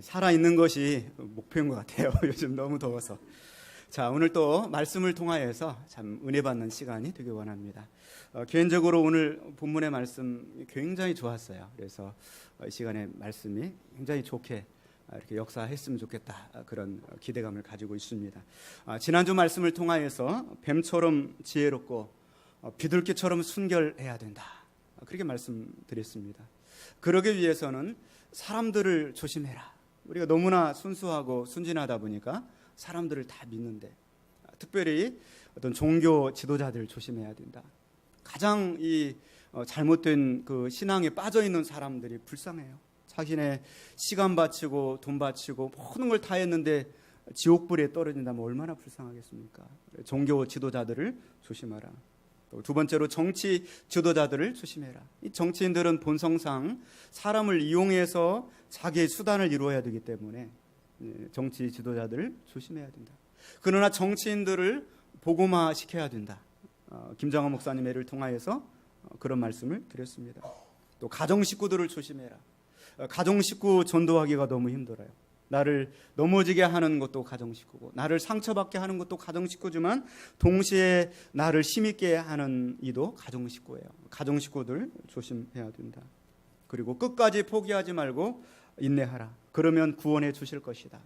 살아있는 것이 목표인 것 같아요. 요즘 너무 더워서. 자, 오늘 또 말씀을 통하여서 참 은혜 받는 시간이 되길 원합니다. 개인적으로 오늘 본문의 말씀 굉장히 좋았어요. 그래서 이 시간에 말씀이 굉장히 좋게 이렇게 역사했으면 좋겠다, 그런 기대감을 가지고 있습니다. 지난주 말씀을 통하여서 뱀처럼 지혜롭고 비둘기처럼 순결해야 된다, 그렇게 말씀드렸습니다. 그러기 위해서는 사람들을 조심해라. 우리가 너무나 순수하고 순진하다 보니까 사람들을 다 믿는데, 특별히 어떤 종교 지도자들을 조심해야 된다. 가장 이 잘못된 그 신앙에 빠져 있는 사람들이 불쌍해요. 자신의 시간 바치고 돈 바치고 모든 걸 다 했는데 지옥불에 떨어진다면 얼마나 불쌍하겠습니까? 종교 지도자들을 조심하라. 또 두 번째로 정치 지도자들을 조심해라. 이 정치인들은 본성상 사람을 이용해서 자기의 수단을 이루어야 되기 때문에 정치 지도자들을 조심해야 된다. 그러나 정치인들을 복음화시켜야 된다. 김정한 목사님 예를 통하여서 그런 말씀을 드렸습니다. 또 가정 식구들을 조심해라. 가정 식구 전도하기가 너무 힘들어요. 나를 넘어지게 하는 것도 가정 식구고, 나를 상처받게 하는 것도 가정 식구지만 동시에 나를 힘있게 하는 이도 가정 식구예요. 가정 식구들 조심해야 된다. 그리고 끝까지 포기하지 말고 인내하라. 그러면 구원해 주실 것이다.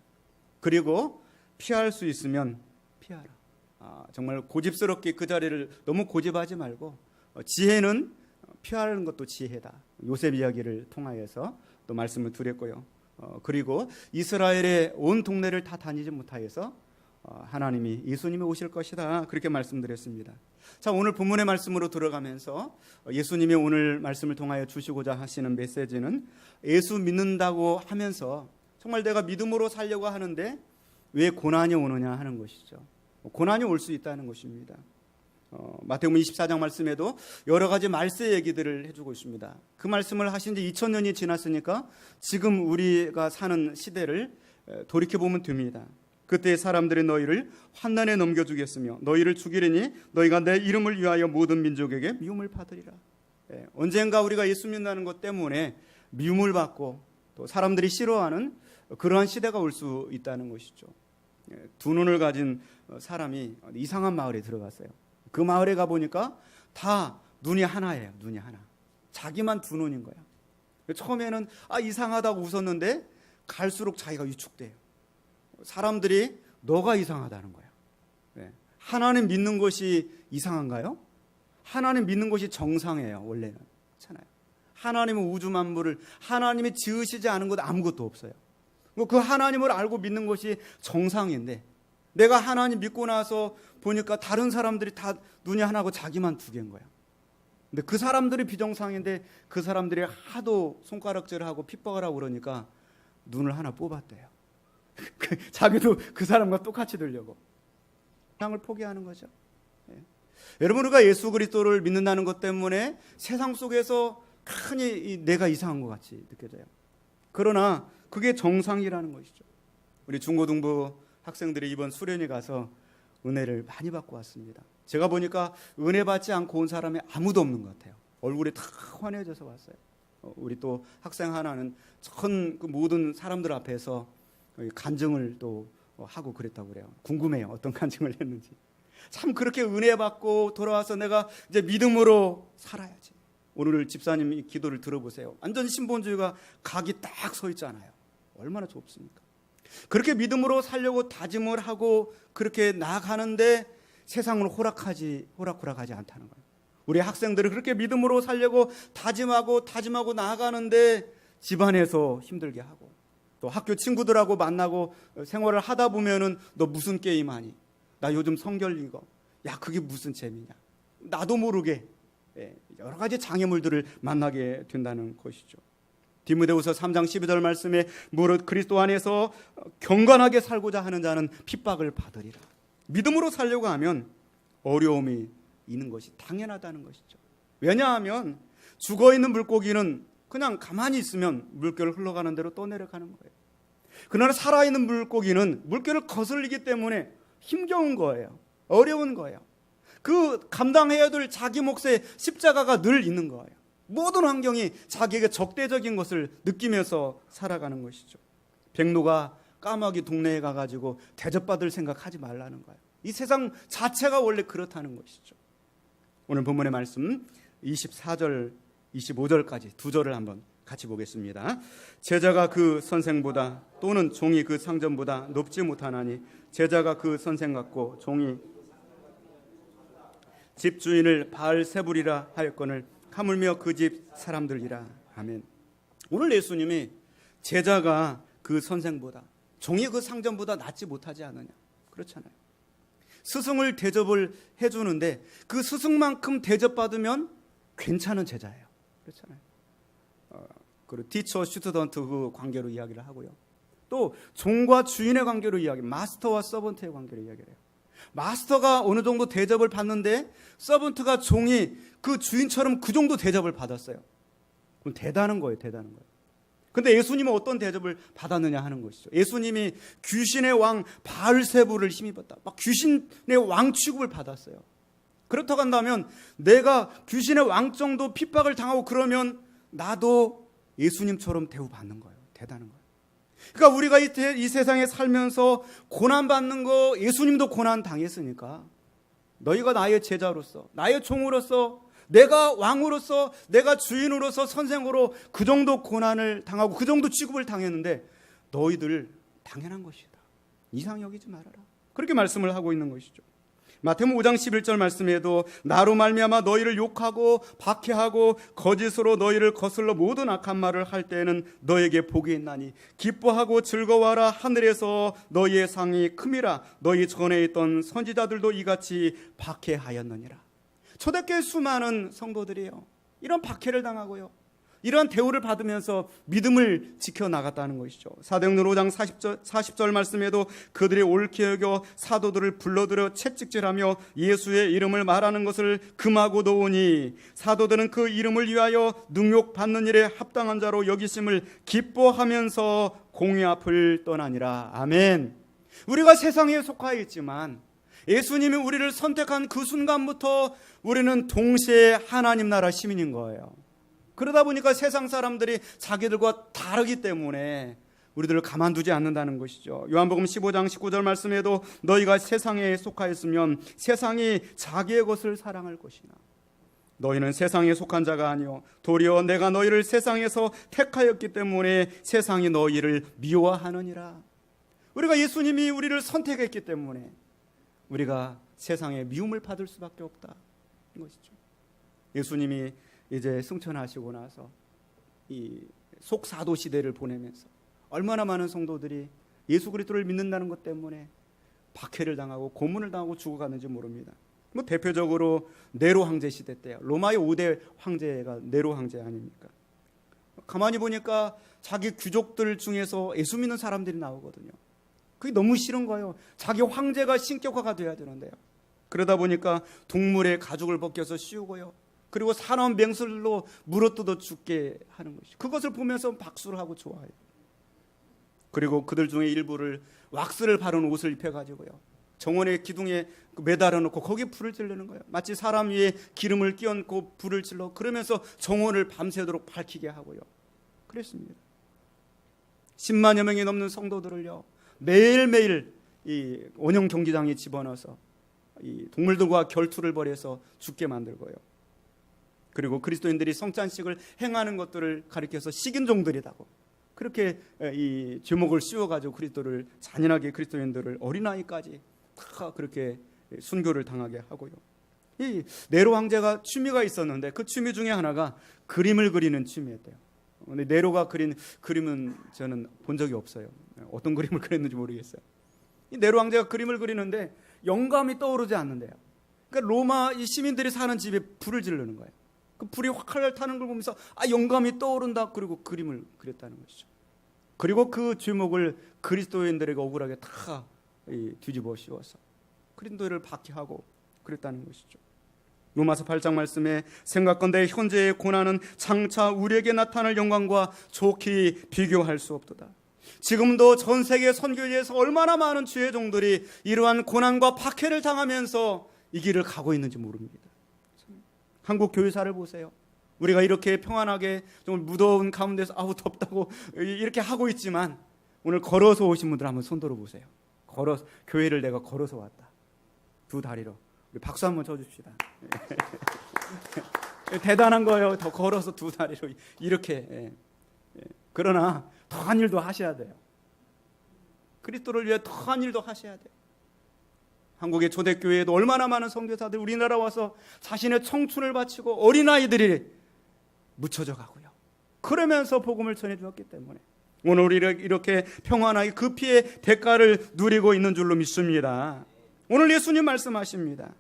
그리고 피할 수 있으면 피하라. 정말 고집스럽게 그 자리를 너무 고집하지 말고, 지혜는 피하는 것도 지혜다. 요셉 이야기를 통하여서 또 말씀을 드렸고요. 그리고 이스라엘의 온 동네를 다 다니지 못하여서 하나님이 예수님이 오실 것이다, 그렇게 말씀드렸습니다. 자, 오늘 본문의 말씀으로 들어가면서 예수님이 오늘 말씀을 통하여 주시고자 하시는 메시지는, 예수 믿는다고 하면서 정말 내가 믿음으로 살려고 하는데 왜 고난이 오느냐 하는 것이죠. 고난이 올 수 있다는 것입니다. 마태복음 24장 말씀에도 여러 가지 말세 얘기들을 해주고 있습니다. 그 말씀을 하신 지 2000년이 지났으니까 지금 우리가 사는 시대를 돌이켜보면 됩니다. 그때 사람들이 너희를 환난에 넘겨주겠으며 너희를 죽이려니 너희가 내 이름을 위하여 모든 민족에게 미움을 받으리라. 언젠가 우리가 예수 믿는다는 것 때문에 미움을 받고 또 사람들이 싫어하는 그러한 시대가 올 수 있다는 것이죠. 두 눈을 가진 사람이 이상한 마을에 들어갔어요. 그 마을에 가보니까 다 눈이 하나예요. 눈이 하나. 자기만 두 눈인 거야. 처음에는 이상하다고 웃었는데 갈수록 자기가 위축돼요. 사람들이 너가 이상하다는 거야. 하나님 믿는 것이 이상한가요? 하나님 믿는 것이 정상이에요. 원래는. 그렇잖아요. 하나님은 우주 만물을, 하나님이 지으시지 않은 것 아무것도 없어요. 그 하나님을 알고 믿는 것이 정상인데, 내가 하나님 믿고 나서 보니까 다른 사람들이 다 눈이 하나고 자기만 두 개인 거야. 근데 그 사람들이 비정상인데 그 사람들이 하도 손가락질을 하고 핍박을 하고 그러니까 눈을 하나 뽑았대요. 자기도 그 사람과 똑같이 되려고 세상을 포기하는 거죠. 여러분, 우리가 예수 그리스도를 믿는다는 것 때문에 세상 속에서 흔히 내가 이상한 것 같이 느껴져요. 그러나 그게 정상이라는 것이죠. 우리 중고등부 학생들이 이번 수련회 가서 은혜를 많이 받고 왔습니다. 제가 보니까 은혜 받지 않고 온 사람이 아무도 없는 것 같아요. 얼굴이 다 환해져서 왔어요. 우리 또 학생 하나는 전 그 모든 사람들 앞에서 간증을 또 하고 그랬다고 그래요. 궁금해요, 어떤 간증을 했는지. 참 그렇게 은혜 받고 돌아와서 내가 이제 믿음으로 살아야지. 오늘 집사님 기도를 들어보세요. 완전 신본주의가 각이 딱 서 있잖아요. 얼마나 좁습니까? 그렇게 믿음으로 살려고 다짐을 하고 그렇게 나아가는데 세상은 호락호락하지 않다는 거예요. 우리 학생들은 그렇게 믿음으로 살려고 다짐하고 나아가는데 집안에서 힘들게 하고, 또 학교 친구들하고 만나고 생활을 하다 보면은 너 무슨 게임 하니? 나 요즘 성경 읽어. 야, 그게 무슨 재미냐? 나도 모르게 여러 가지 장애물들을 만나게 된다는 것이죠. 디모데후서 3장 12절 말씀에 무릇 그리스도 안에서 경건하게 살고자 하는 자는 핍박을 받으리라. 믿음으로 살려고 하면 어려움이 있는 것이 당연하다는 것이죠. 왜냐하면 죽어있는 물고기는 그냥 가만히 있으면 물결 흘러가는 대로 떠내려가는 거예요. 그러나 살아있는 물고기는 물결을 거슬리기 때문에 힘겨운 거예요. 어려운 거예요. 그 감당해야 될 자기 몫의 십자가가 늘 있는 거예요. 모든 환경이 자기에게 적대적인 것을 느끼면서 살아가는 것이죠. 백로가 까마귀 동네에 가가지고 대접받을 생각하지 말라는 거예요. 이 세상 자체가 원래 그렇다는 것이죠. 오늘 본문의 말씀 24절 25절까지 두 절을 한번 같이 보겠습니다. 제자가 그 선생보다 또는 종이 그 상전보다 높지 못하나니 제자가 그 선생 같고 종이 집주인을 바알세불이라 하였거늘 하물며 그 집 사람들이라. 아멘. 오늘 예수님이 제자가 그 선생보다 종이 그 상전보다 낫지 못하지 않느냐, 그렇잖아요. 스승을 대접을 해주는데 그 스승만큼 대접받으면 괜찮은 제자예요, 그렇잖아요. 그리고 티처 슈투던트 그 관계로 이야기를 하고요. 또 종과 주인의 관계로 이야기, 마스터와 서번트의 관계로 이야기를 해요. 마스터가 어느 정도 대접을 받는데 서번트가 종이 그 주인처럼 그 정도 대접을 받았어요. 그럼 대단한 거예요, 대단한 거예요. 근데 예수님은 어떤 대접을 받았느냐 하는 것이죠. 예수님이 귀신의 왕 바알세불을 힘입었다. 막 귀신의 왕 취급을 받았어요. 그렇다고 한다면 내가 귀신의 왕 정도 핍박을 당하고 그러면 나도 예수님처럼 대우받는 거예요. 대단한 거예요. 그러니까 우리가 이 세상에 살면서 고난받는 거 예수님도 고난 당했으니까 너희가 나의 제자로서 나의 종으로서 내가 왕으로서 내가 주인으로서 선생으로 그 정도 고난을 당하고 그 정도 취급을 당했는데 너희들 당연한 것이다. 이상 여기지 말아라. 그렇게 말씀을 하고 있는 것이죠. 마태복음 5장 11절 말씀에도 나로 말미암아 너희를 욕하고 박해하고 거짓으로 너희를 거슬러 모든 악한 말을 할 때에는 너에게 복이 있나니 기뻐하고 즐거워하라. 하늘에서 너희의 상이 큼이라. 너희 전에 있던 선지자들도 이같이 박해하였느니라. 초대교회 수많은 성도들이요, 이런 박해를 당하고요, 이런 대우를 받으면서 믿음을 지켜나갔다는 것이죠. 사도행전 5장 40절 말씀에도 그들이 옳게 여겨 사도들을 불러들여 채찍질하며 예수의 이름을 말하는 것을 금하고 놓으니 사도들은 그 이름을 위하여 능욕받는 일에 합당한 자로 여기심을 기뻐하면서 공의 앞을 떠나니라. 아멘. 우리가 세상에 속하여 있지만 예수님이 우리를 선택한 그 순간부터 우리는 동시에 하나님 나라 시민인 거예요. 그러다 보니까 세상 사람들이 자기들과 다르기 때문에 우리들을 가만두지 않는다는 것이죠. 요한복음 15장 19절 말씀에도 너희가 세상에 속하였으면 세상이 자기의 것을 사랑할 것이나 너희는 세상에 속한 자가 아니요 도리어 내가 너희를 세상에서 택하였기 때문에 세상이 너희를 미워하느니라. 우리가 예수님이 우리를 선택했기 때문에 우리가 세상에 미움을 받을 수밖에 없다 이 것이죠. 예수님이 이제 승천하시고 나서 이 속사도 시대를 보내면서 얼마나 많은 성도들이 예수 그리스도를 믿는다는 것 때문에 박해를 당하고 고문을 당하고 죽어가는지 모릅니다. 뭐 대표적으로 네로 황제 시대 때요, 로마의 5대 황제가 네로 황제 아닙니까? 가만히 보니까 자기 귀족들 중에서 예수 믿는 사람들이 나오거든요. 그게 너무 싫은 거예요. 자기 황제가 신격화가 돼야 되는데요. 그러다 보니까 동물의 가죽을 벗겨서 씌우고요, 그리고 사나운 맹술로 물어뜯어 죽게 하는 것이죠. 그것을 보면서 박수를 하고 좋아해요. 그리고 그들 중에 일부를 왁스를 바른 옷을 입혀가지고요, 정원의 기둥에 매달아 놓고 거기에 불을 지르는 거예요. 마치 사람 위에 기름을 끼얹고 불을 질러 그러면서 정원을 밤새도록 밝히게 하고요. 그랬습니다. 10만여 명이 넘는 성도들을요 매일매일 이 원형 경기장에 집어넣어서 이 동물들과 결투를 벌여서 죽게 만들고요. 그리고 그리스도인들이 성찬식을 행하는 것들을 가리켜서 식인종들이라고 그렇게 이 제목을 씌워가지고 그리스도를 잔인하게 그리스도인들을 어린아이까지 다 그렇게 순교를 당하게 하고요. 이 네로 황제가 취미가 있었는데 그 취미 중에 하나가 그림을 그리는 취미였대요. 근데 네로가 그린 그림은 저는 본 적이 없어요. 어떤 그림을 그렸는지 모르겠어요. 이 네로 황제가 그림을 그리는데 영감이 떠오르지 않는데요. 그러니까 로마 이 시민들이 사는 집에 불을 지르는 거예요. 그 불이 확 타는 걸 보면서 영감이 떠오른다. 그리고 그림을 그렸다는 것이죠. 그리고 그 제목을 그리스도인들에게 억울하게 다 뒤집어 씌워서 그리스도를 박해하고 그랬다는 것이죠. 로마서 8장 말씀에 생각건대 현재의 고난은 장차 우리에게 나타날 영광과 좋게 비교할 수 없도다. 지금도 전 세계 선교지에서 얼마나 많은 주의 종들이 이러한 고난과 박해를 당하면서 이 길을 가고 있는지 모릅니다. 한국 교회사를 보세요. 우리가 이렇게 평안하게 좀 무더운 가운데서 덥다고 이렇게 하고 있지만 오늘 걸어서 오신 분들 한번 손 들어보세요. 걸어서, 교회를 내가 걸어서 왔다. 두 다리로. 우리 박수 한번 쳐줍시다. 대단한 거예요. 더 걸어서 두 다리로 이렇게. 그러나 더한 일도 하셔야 돼요. 그리스도를 위해 더한 일도 하셔야 돼요. 한국의 초대교회에도 얼마나 많은 선교사들 우리나라 와서 자신의 청춘을 바치고 어린아이들이 묻혀져 가고요. 그러면서 복음을 전해 주었기 때문에 오늘 우리가 이렇게 평안하게 그 피의 대가를 누리고 있는 줄로 믿습니다. 오늘 예수님 말씀하십니다.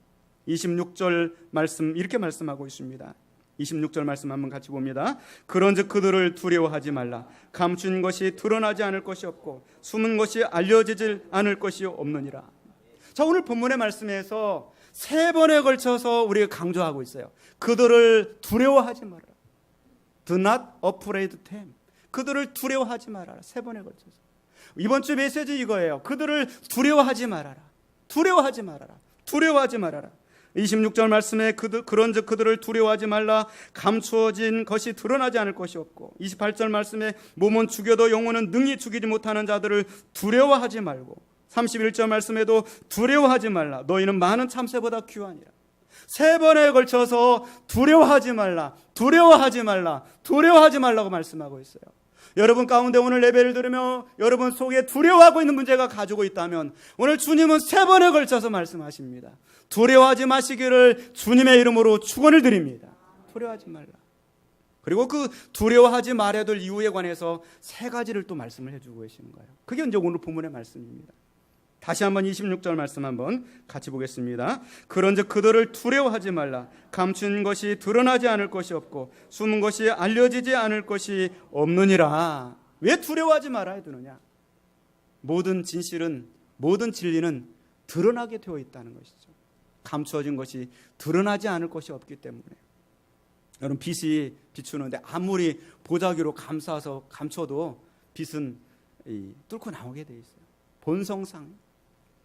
26절 말씀 이렇게 말씀하고 있습니다. 26절 말씀 한번 같이 봅니다. 그런즉 그들을 두려워하지 말라. 감춘 것이 드러나지 않을 것이 없고 숨은 것이 알려지질 않을 것이 없느니라. 자, 오늘 본문의 말씀에서 3번에 걸쳐서 우리가 강조하고 있어요. 그들을 두려워하지 말아라. Do not afraid them. 그들을 두려워하지 말아라. 3번에 걸쳐서. 이번 주 메시지 이거예요. 그들을 두려워하지 말아라. 두려워하지 말아라. 두려워하지 말아라. 26절 말씀에 그런즉 그들을 두려워하지 말라. 감추어진 것이 드러나지 않을 것이 없고 28절 말씀에 몸은 죽여도 영혼은 능히 죽이지 못하는 자들을 두려워하지 말고 31절 말씀에도 두려워하지 말라. 너희는 많은 참새보다 귀하니라. 3번에 걸쳐서 두려워하지 말라. 두려워하지 말라. 두려워하지 말라고 말씀하고 있어요. 여러분 가운데 오늘 예배를 들으며 여러분 속에 두려워하고 있는 문제가 가지고 있다면 오늘 주님은 3번에 걸쳐서 말씀하십니다. 두려워하지 마시기를 주님의 이름으로 축원을 드립니다. 두려워하지 말라. 그리고 그 두려워하지 말아야 될 이유에 관해서 3가지를 또 말씀을 해주고 계시는 거예요. 그게 이제 오늘 본문의 말씀입니다. 다시 한번 26절 말씀 한번 같이 보겠습니다. 그런즉 그들을 두려워하지 말라. 감춘 것이 드러나지 않을 것이 없고 숨은 것이 알려지지 않을 것이 없느니라. 왜 두려워하지 말아야 되느냐? 모든 진실은, 모든 진리는 드러나게 되어 있다는 것이죠. 감추어진 것이 드러나지 않을 것이 없기 때문에. 여러분 빛이 비추는데 아무리 보자기로 감싸서 감춰도 빛은 뚫고 나오게 돼 있어요. 본성상.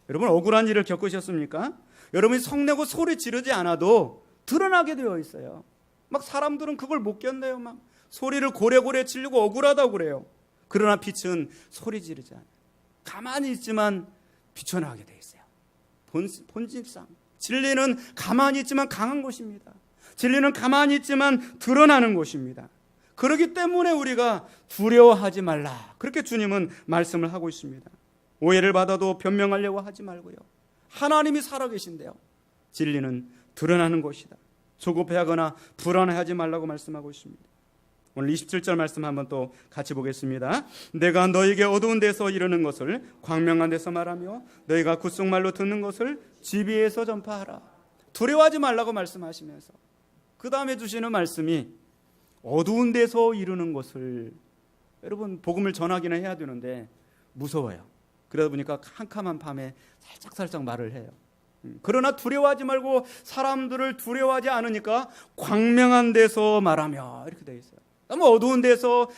여러분 억울한 일을 겪으셨습니까? 여러분이 성내고 소리 지르지 않아도 드러나게 되어 있어요. 막 사람들은 그걸 못 견뎌요. 막 소리를 고래고래 지르고 억울하다고 그래요. 그러나 빛은 소리 지르지 않아요. 가만히 있지만 비춰나가게 되어 있어요. 본질상. 진리는 가만히 있지만 강한 것입니다. 진리는 가만히 있지만 드러나는 것입니다. 그렇기 때문에 우리가 두려워하지 말라. 그렇게 주님은 말씀을 하고 있습니다. 오해를 받아도 변명하려고 하지 말고요. 하나님이 살아계신데요. 진리는 드러나는 것이다. 조급해하거나 불안해하지 말라고 말씀하고 있습니다. 오늘 27절 말씀 한번 또 같이 보겠습니다. 내가 너에게 어두운 데서 이르는 것을 광명한 데서 말하며 너희가 굿속말로 듣는 것을 지비에서 전파하라. 두려워하지 말라고 말씀하시면서 그 다음에 주시는 말씀이 어두운 데서 이르는 것을, 여러분 복음을 전하기는 해야 되는데 무서워요. 그러다 보니까 캄캄한 밤에 살짝 말을 해요. 그러나 두려워하지 말고 사람들을 두려워하지 않으니까 광명한 데서 말하며 이렇게 되어 있어요. 너무 어두운 데서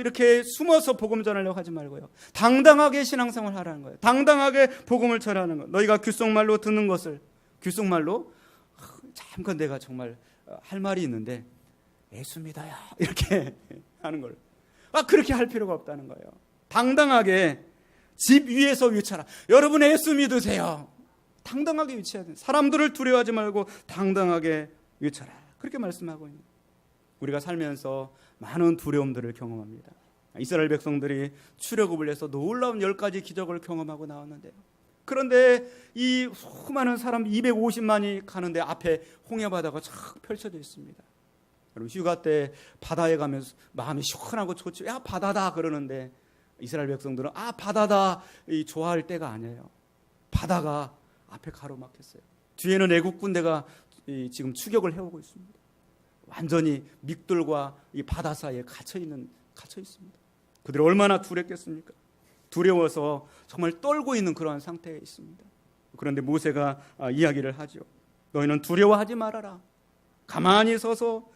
이렇게 숨어서 복음 전하려고 하지 말고요. 당당하게 신앙생활 하라는 거예요. 당당하게 복음을 전하는 거예요. 너희가 귓속말로 듣는 것을, 귓속말로 잠깐 내가 정말 할 말이 있는데 예수 믿어요 이렇게 하는 걸. 그렇게 할 필요가 없다는 거예요. 당당하게 집 위에서 외쳐라. 여러분 예수 믿으세요. 당당하게 외쳐야 돼요. 사람들을 두려워하지 말고 당당하게 외쳐라. 그렇게 말씀하고 있는 거예요. 우리가 살면서 많은 두려움들을 경험합니다. 이스라엘 백성들이 출애굽을 해서 놀라운 10가지 기적을 경험하고 나왔는데요. 그런데 이 수많은 사람 250만이 가는데 앞에 홍해바다가 쫙 펼쳐져 있습니다. 여러분 휴가 때 바다에 가면서 마음이 시원하고 좋죠. 야 바다다 그러는데 이스라엘 백성들은 바다다 좋아할 때가 아니에요. 바다가 앞에 가로막혔어요. 뒤에는 애국 군대가 지금 추격을 해오고 있습니다. 완전히 믹돌과 이 바다 사이에 갇혀 있습니다. 그들이 얼마나 두렵겠습니까? 두려워서 정말 떨고 있는 그러한 상태에 있습니다. 그런데 모세가 이야기를 하죠. 너희는 두려워하지 말아라. 가만히 서서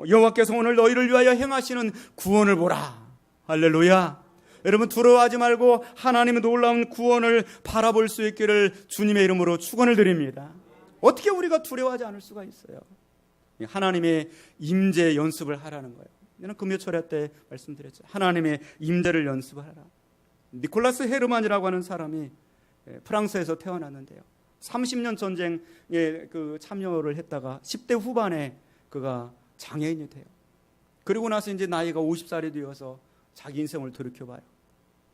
여호와께서 오늘 너희를 위하여 행하시는 구원을 보라. 할렐루야. 여러분 두려워하지 말고 하나님의 놀라운 구원을 바라볼 수 있기를 주님의 이름으로 축원을 드립니다. 어떻게 우리가 두려워하지 않을 수가 있어요? 하나님의 임재 연습을 하라는 거예요. 저는 금요철회 때 말씀드렸죠. 하나님의 임재를 연습하라. 니콜라스 헤르만이라고 하는 사람이 프랑스에서 태어났는데요. 30년 전쟁에 참여를 했다가 10대 후반에 그가 장애인이 돼요. 그리고 나서 이제 나이가 50살이 되어서 자기 인생을 돌이켜봐요.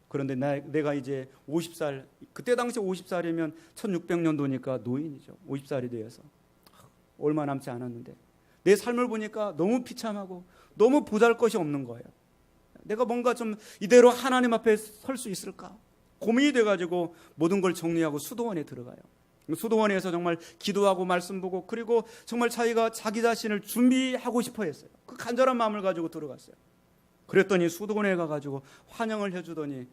그런데 내가 이제 50살, 그때 당시 50살이면 1600년도니까 노인이죠. 50살이 되어서 얼마 남지 않았는데 내 삶을 보니까 너무 비참하고 너무 보잘것이 없는 거예요. 내가 뭔가 좀 이대로 하나님 앞에 설 수 있을까 고민이 돼가지고 모든 걸 정리하고 수도원에 들어가요. 수도원에서 정말 기도하고 말씀 보고 그리고 정말 자기가 자기 자신을 준비하고 싶어 했어요. 그 간절한 마음을 가지고 들어갔어요. 그랬더니 수도원에 가가지고 환영을 해주더니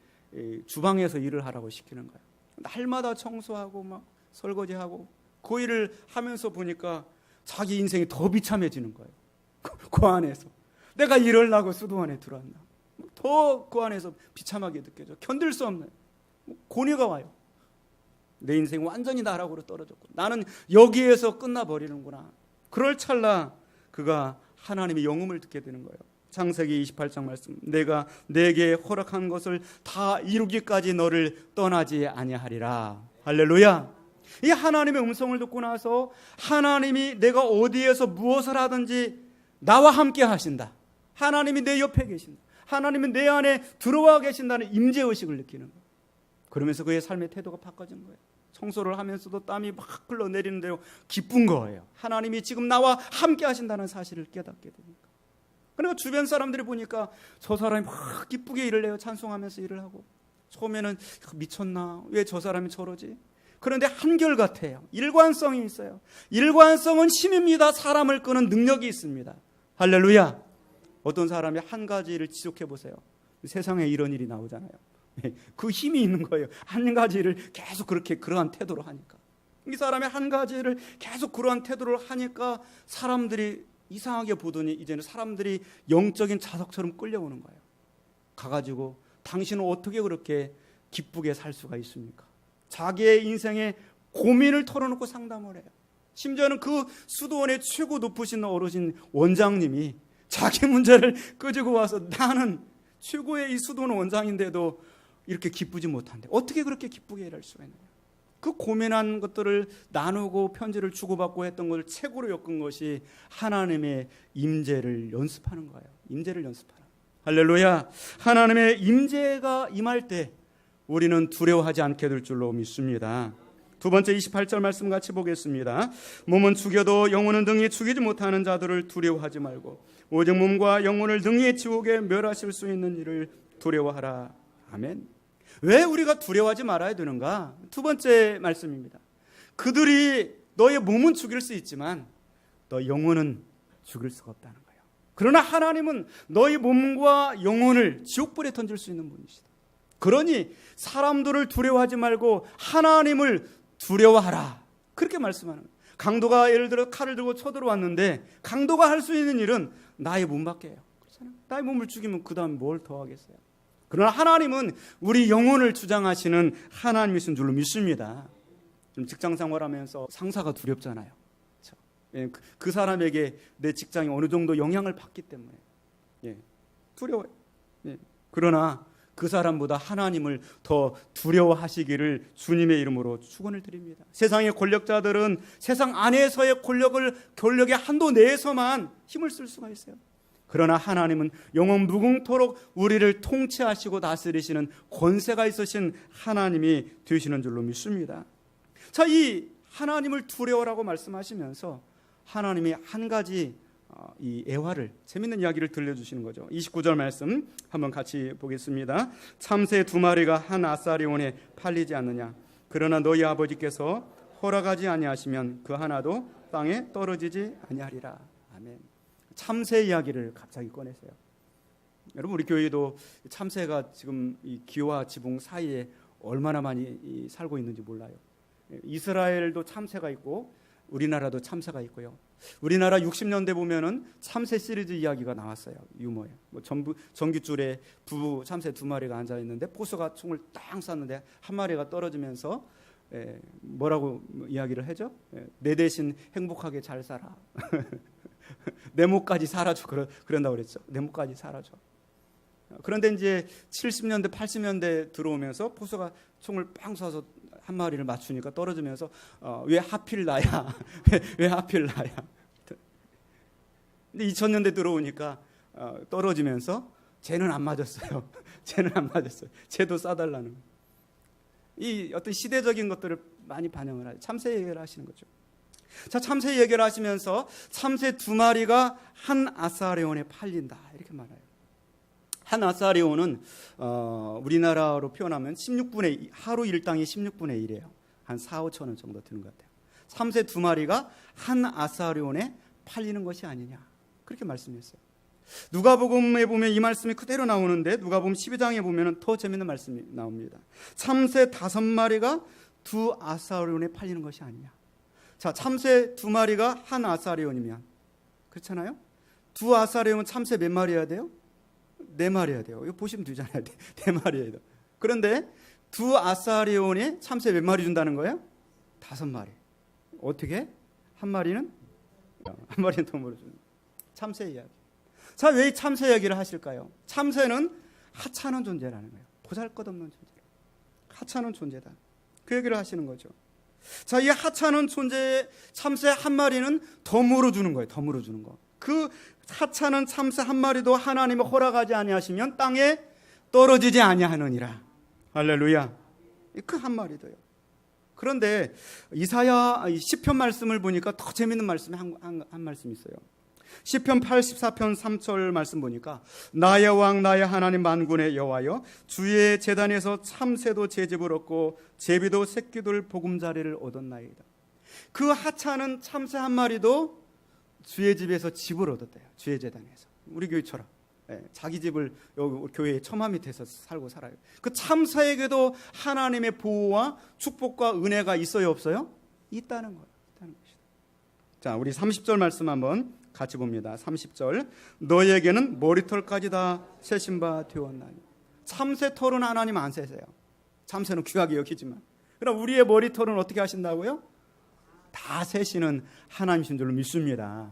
주방에서 일을 하라고 시키는 거예요. 날마다 청소하고 막 설거지하고 그 일을 하면서 보니까 자기 인생이 더 비참해지는 거예요. 그 안에서 내가 이러려고 수도원에 들어왔나, 더 그 안에서 비참하게 느껴져. 견딜 수 없는 고뇌가 와요. 내 인생 완전히 나락으로 떨어졌고 나는 여기에서 끝나버리는구나. 그럴 찰나 그가 하나님의 영음을 듣게 되는 거예요. 창세기 28장 말씀, 내가 내게 허락한 것을 다 이루기까지 너를 떠나지 아니하리라. 할렐루야. 이 하나님의 음성을 듣고 나서 하나님이 내가 어디에서 무엇을 하든지 나와 함께 하신다, 하나님이 내 옆에 계신다, 하나님이 내 안에 들어와 계신다는 임재의식을 느끼는 거예요. 그러면서 그의 삶의 태도가 바꿔진 거예요. 청소를 하면서도 땀이 막 흘러내리는데요, 기쁜 거예요. 하나님이 지금 나와 함께 하신다는 사실을 깨닫게 됩니다. 그러니까 주변 사람들이 보니까 저 사람이 막 기쁘게 일을 해요. 찬송하면서 일을 하고. 처음에는 미쳤나, 왜 저 사람이 저러지? 그런데 한결같아요. 일관성이 있어요. 일관성은 힘입니다. 사람을 끄는 능력이 있습니다. 할렐루야. 어떤 사람이 한 가지 일을 지속해 보세요. 세상에 이런 일이 나오잖아요. 그 힘이 있는 거예요. 한 가지를 계속 그러한 태도로 하니까. 이 사람이 한 가지를 계속 그러한 태도를 하니까 사람들이 이상하게 보더니 이제는 사람들이 영적인 자석처럼 끌려오는 거예요. 가가지고 당신은 어떻게 그렇게 기쁘게 살 수가 있습니까? 자기의 인생에 고민을 털어놓고 상담을 해요. 심지어는 그 수도원의 최고 높으신 어르신 원장님이 자기 문제를 끄지고 와서 나는 최고의 이 수도원 원장인데도 이렇게 기쁘지 못한데 어떻게 그렇게 기쁘게 일할 수가 있느냐. 그 고민한 것들을 나누고 편지를 주고받고 했던 것을 책으로 엮은 것이 하나님의 임재를 연습하는 거예요. 임재를 연습하는. 할렐루야. 하나님의 임재가 임할 때 우리는 두려워하지 않게 될 줄로 믿습니다. 두 번째 28절 말씀 같이 보겠습니다. 몸은 죽여도 영혼은 능히 죽이지 못하는 자들을 두려워하지 말고 오직 몸과 영혼을 능히 지옥에 멸하실 수 있는 이를 두려워하라. 아멘. 왜 우리가 두려워하지 말아야 되는가? 두 번째 말씀입니다. 그들이 너의 몸은 죽일 수 있지만 너 영혼은 죽일 수가 없다는 거예요. 그러나 하나님은 너의 몸과 영혼을 지옥불에 던질 수 있는 분이시다. 그러니 사람들을 두려워하지 말고 하나님을 두려워하라. 그렇게 말씀하는 거예요. 강도가 예를 들어 칼을 들고 쳐들어왔는데 강도가 할 수 있는 일은 나의 몸밖에 해요. 그렇잖아요. 나의 몸을 죽이면 그 다음 뭘 더 하겠어요. 그러나 하나님은 우리 영혼을 주장하시는 하나님이신 줄로 믿습니다. 좀 직장 생활하면서 상사가 두렵잖아요. 그렇죠? 그 사람에게 내 직장이 어느 정도 영향을 받기 때문에 두려워요. 그러나 그 사람보다 하나님을 더 두려워하시기를 주님의 이름으로 축원을 드립니다. 세상의 권력자들은 세상 안에서의 권력의 한도 내에서만 힘을 쓸 수가 있어요. 그러나 하나님은 영원 무궁토록 우리를 통치하시고 다스리시는 권세가 있으신 하나님이 되시는 줄로 믿습니다. 자, 이 하나님을 두려워라고 말씀하시면서 하나님이 한 가지 이 애화를, 재밌는 이야기를 들려주시는 거죠. 29절 말씀 한번 같이 보겠습니다. 참새 2마리가 한 아사리온에 팔리지 않느냐. 그러나 너희 아버지께서 허락하지 아니하시면 그 하나도 땅에 떨어지지 아니하리라. 아멘. 참새 이야기를 갑자기 꺼내세요. 여러분, 우리 교회도 참새가 지금 이 기와 지붕 사이에 얼마나 많이 살고 있는지 몰라요. 이스라엘도 참새가 있고 우리나라도 참새가 있고요. 우리나라 60년대 보면은 참새 시리즈 이야기가 나왔어요. 유머에. 전깃줄에 부부 참새 2마리가 앉아 있는데 포수가 총을 딱 쐈는데 한 마리가 떨어지면서 뭐라고 이야기를 하죠? 내 대신 행복하게 잘 살아. 내 목까지 살아줘. 그런다고 그랬죠. 내 목까지 살아줘. 그런데 이제 70년대, 80년대 들어오면서 포수가 총을 빵 쏴서 한 마리를 맞추니까 떨어지면서 왜 하필 나야? 왜 하필 나야? 근데 2000년대 들어오니까 떨어지면서 쟤는 안 맞았어요. 쟤는 안 맞았어요. 쟤도 쏴달라는. 이 어떤 시대적인 것들을 많이 반영을 하죠. 참새 얘기를 하시는 거죠. 자, 참새 얘기를 하시면서 참새 2마리가 한 아사리온에 팔린다 이렇게 말해요. 한 아사리온은 우리나라로 표현하면 16분의 하루 일당이 16분의 1이에요. 한 4, 5천 원 정도 드는 것 같아요. 참새 2마리가 한 아사리온에 팔리는 것이 아니냐 그렇게 말씀했어요. 누가복음에 보면 이 말씀이 그대로 나오는데 누가복음 12장에 보면 더 재밌는 말씀이 나옵니다. 참새 5마리가 2 아사리온에 팔리는 것이 아니냐. 자, 참새 2마리가 한 아사리온이면 그렇잖아요. 2 아사리온은 참새 몇 마리 해야 돼요? 4마리 해야 돼요. 이거 보시면 되잖아요. 4마리 해야 돼요. 그런데 2 아사리온에 참새 몇 마리 준다는 거예요? 5마리. 어떻게? 한 마리는 돈으로 주는 참새 이야기. 자, 왜 참새 이야기를 하실까요? 참새는 하찮은 존재라는 거예요. 보잘것없는 존재. 하찮은 존재다. 그 얘기를 하시는 거죠. 자, 이 하찮은 존재의 참새 한 마리는 덤으로 주는 거예요. 덤으로 주는 거. 그 하찮은 참새 한 마리도 하나님이 허락하지 아니하시면 땅에 떨어지지 아니하느니라. 할렐루야. 그 한 마리도요. 그런데 이사야 시편 말씀을 보니까 더 재밌는 말씀이 한 말씀이 있어요. 시편 84편 3절 말씀 보니까 나의 왕 나의 하나님 만군의 여호와여 주의 제단에서 참새도 제집을 얻고 제비도 새끼들 보금자리를 얻었나이다. 그 하찮은 참새 한 마리도 주의 집에서 집을 얻었대요. 주의 제단에서. 우리 교회처럼 자기 집을 여기 교회의 처마 밑에서 살고 살아요. 그 참새에게도 하나님의 보호와 축복과 은혜가 있어요 없어요? 있다는 거예요. 있다는 것이다. 자, 우리 30절 말씀 한번 같이 봅니다. 30절 너에게는 머리털까지 다 세신 바 되었나니. 참새 털은 하나님 안 세세요. 참새는 귀하게 여기지만 그럼 우리의 머리털은 어떻게 하신다고요? 다 세시는 하나님이신 줄로 믿습니다.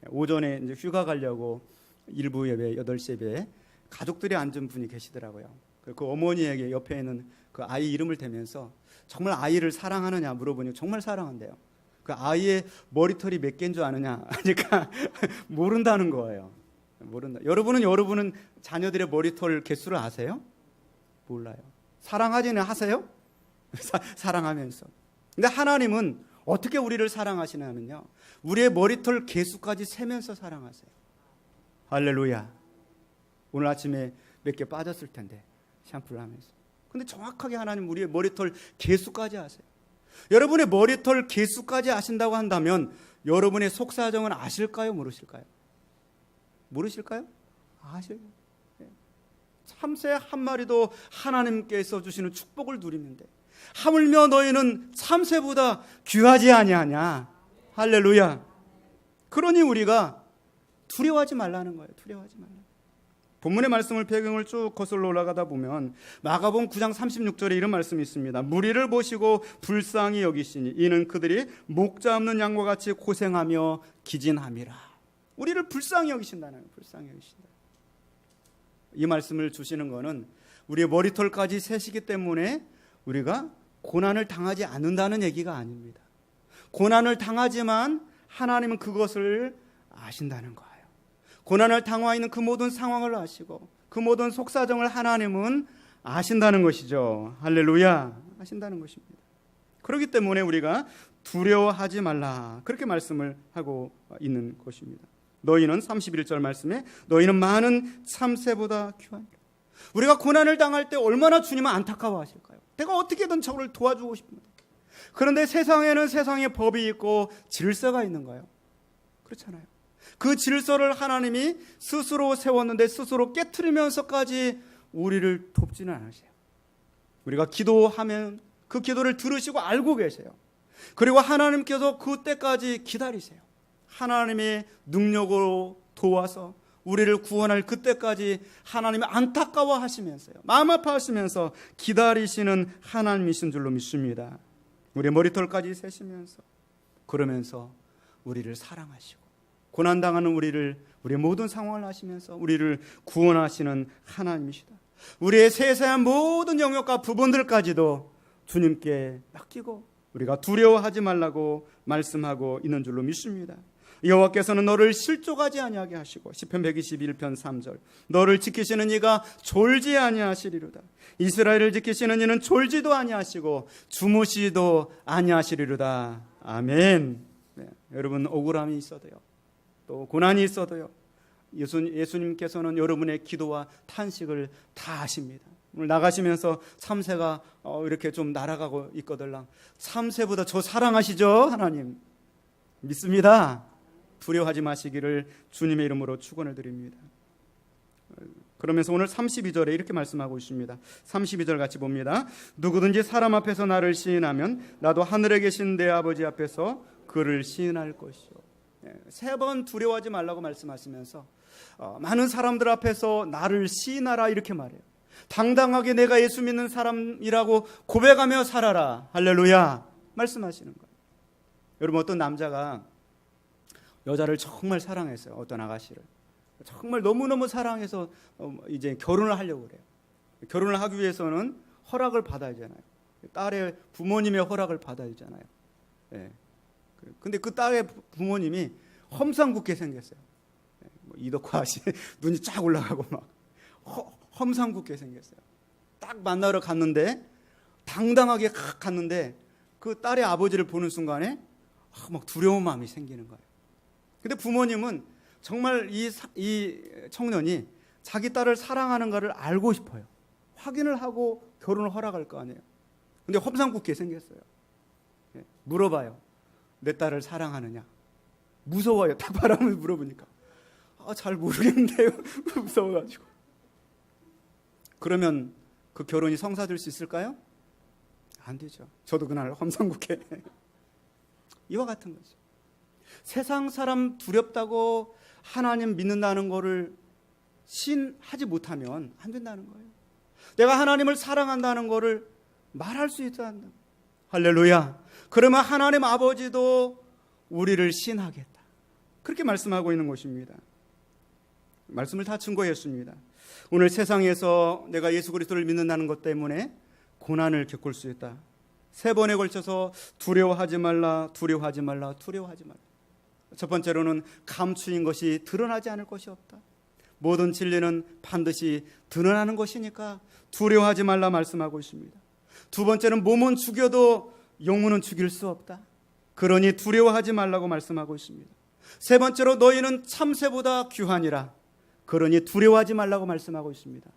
오전에 이제 휴가 가려고 일부 예배 8시 예배에 가족들이 앉은 분이 계시더라고요. 그 어머니에게 옆에 있는 그 아이 이름을 대면서 정말 아이를 사랑하느냐 물어보니 정말 사랑한대요. 그 아이의 머리털이 몇 개인 줄 아느냐 하니까 모른다는 거예요. 모른다. 여러분은 자녀들의 머리털 개수를 아세요? 몰라요. 사랑하지는 하세요? 사랑하면서. 근데 하나님은 어떻게 우리를 사랑하시냐면요, 우리의 머리털 개수까지 세면서 사랑하세요. 할렐루야. 오늘 아침에 몇 개 빠졌을 텐데 샴푸를 하면서. 근데 정확하게 하나님 우리의 머리털 개수까지 아세요. 여러분의 머리털 개수까지 아신다고 한다면 여러분의 속사정은 아실까요? 모르실까요? 모르실까요? 아셔요. 참새 한 마리도 하나님께서 주시는 축복을 누리는데 하물며 너희는 참새보다 귀하지 아니하냐. 할렐루야. 그러니 우리가 두려워하지 말라는 거예요. 두려워하지 말라. 본문의 말씀을 배경을 쭉 거슬러 올라가다 보면 마가복음 9장 36절에 이런 말씀이 있습니다. 무리를 보시고 불쌍히 여기시니 이는 그들이 목자 없는 양과 같이 고생하며 기진함이라. 우리를 불쌍히 여기신다는 거예요. 불쌍히 여기신다. 이 말씀을 주시는 것은 우리의 머리털까지 세시기 때문에 우리가 고난을 당하지 않는다는 얘기가 아닙니다. 고난을 당하지만 하나님은 그것을 아신다는 거예요. 고난을 당하고 있는 그 모든 상황을 아시고 그 모든 속사정을 하나님은 아신다는 것이죠. 할렐루야. 아신다는 것입니다. 그렇기 때문에 우리가 두려워하지 말라 그렇게 말씀을 하고 있는 것입니다. 너희는 31절 말씀에 너희는 많은 참새보다 귀하니라. 우리가 고난을 당할 때 얼마나 주님은 안타까워하실까요? 내가 어떻게든 저를 도와주고 싶습니다. 그런데 세상에는 세상의 법이 있고 질서가 있는 거예요. 그렇잖아요. 그 질서를 하나님이 스스로 세웠는데 스스로 깨트리면서까지 우리를 돕지는 않으세요. 우리가 기도하면 그 기도를 들으시고 알고 계세요. 그리고 하나님께서 그때까지 기다리세요. 하나님의 능력으로 도와서 우리를 구원할 그때까지 하나님이 안타까워하시면서요, 마음 아파하시면서 기다리시는 하나님이신 줄로 믿습니다. 우리의 머리털까지 세시면서 그러면서 우리를 사랑하시고 고난당하는 우리의 모든 상황을 아시면서 우리를 구원하시는 하나님이시다. 우리의 세세한 모든 영역과 부분들까지도 주님께 맡기고 우리가 두려워하지 말라고 말씀하고 있는 줄로 믿습니다. 여호와께서는 너를 실족하지 아니하게 하시고 시편 121편 3절 너를 지키시는 이가 졸지 아니하시리로다. 이스라엘을 지키시는 이는 졸지도 아니하시고 주무시도 아니하시리로다. 아멘. 네, 여러분 억울함이 있어도요, 또 고난이 있어도요, 예수님께서는 여러분의 기도와 탄식을 다 아십니다. 오늘 나가시면서 참새가 이렇게 좀 날아가고 있거들랑 참새보다 저 사랑하시죠? 하나님 믿습니다. 두려워하지 마시기를 주님의 이름으로 축원을 드립니다. 그러면서 오늘 32절에 이렇게 말씀하고 있습니다. 32절 같이 봅니다. 누구든지 사람 앞에서 나를 시인하면 나도 하늘에 계신 내 아버지 앞에서 그를 시인할 것이요. 3번 두려워하지 말라고 말씀하시면서 많은 사람들 앞에서 나를 시인하라 이렇게 말해요. 당당하게 내가 예수 믿는 사람이라고 고백하며 살아라. 할렐루야 말씀하시는 거예요. 여러분, 어떤 남자가 여자를 정말 사랑했어요. 어떤 아가씨를 정말 너무너무 사랑해서 이제 결혼을 하려고 그래요. 결혼을 하기 위해서는 허락을 받아야 되잖아요. 딸의 부모님의 허락을 받아야 되잖아요. 네. 근데 그 딸의 부모님이 험상궂게 생겼어요. 이덕화 씨 눈이 쫙 올라가고 막 험상궂게 생겼어요. 딱 만나러 갔는데 당당하게 갔는데 그 딸의 아버지를 보는 순간에 막 두려운 마음이 생기는 거예요. 근데 부모님은 정말 이 청년이 자기 딸을 사랑하는 것을 알고 싶어요. 확인을 하고 결혼을 허락할 거 아니에요. 근데 험상궂게 생겼어요. 물어봐요. 내 딸을 사랑하느냐? 무서워요. 딱 바람을 물어보니까 잘 모르겠는데요. 무서워가지고. 그러면 그 결혼이 성사될 수 있을까요? 안 되죠. 저도 그날 험상궂게 이와 같은 거죠. 세상 사람 두렵다고 하나님 믿는다는 거를 신하지 못하면 안 된다는 거예요. 내가 하나님을 사랑한다는 거를 말할 수 있어야 한다. 할렐루야. 그러면 하나님 아버지도 우리를 신하겠다. 그렇게 말씀하고 있는 것입니다. 말씀을 다 증거했습니다. 오늘 세상에서 내가 예수 그리스도를 믿는다는 것 때문에 고난을 겪을 수 있다. 3번에 걸쳐서 두려워하지 말라, 두려워하지 말라, 두려워하지 말라. 첫 번째로는 감추인 것이 드러나지 않을 것이 없다. 모든 진리는 반드시 드러나는 것이니까 두려워하지 말라 말씀하고 있습니다. 두 번째는 몸은 죽여도 영혼은 죽일 수 없다. 그러니 두려워하지 말라고 말씀하고 있습니다. 세 번째로 너희는 참새보다 귀하니라. 그러니 두려워하지 말라고 말씀하고 있습니다.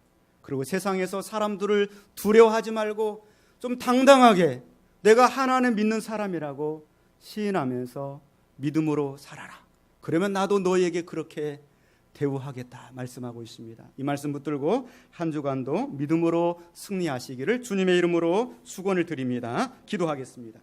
그리고 세상에서 사람들을 두려워하지 말고 좀 당당하게 내가 하나님 믿는 사람이라고 시인하면서 믿음으로 살아라. 그러면 나도 너에게 그렇게 대우하겠다 말씀하고 있습니다. 이 말씀 붙들고 한 주간도 믿음으로 승리하시기를 주님의 이름으로 축원을 드립니다. 기도하겠습니다.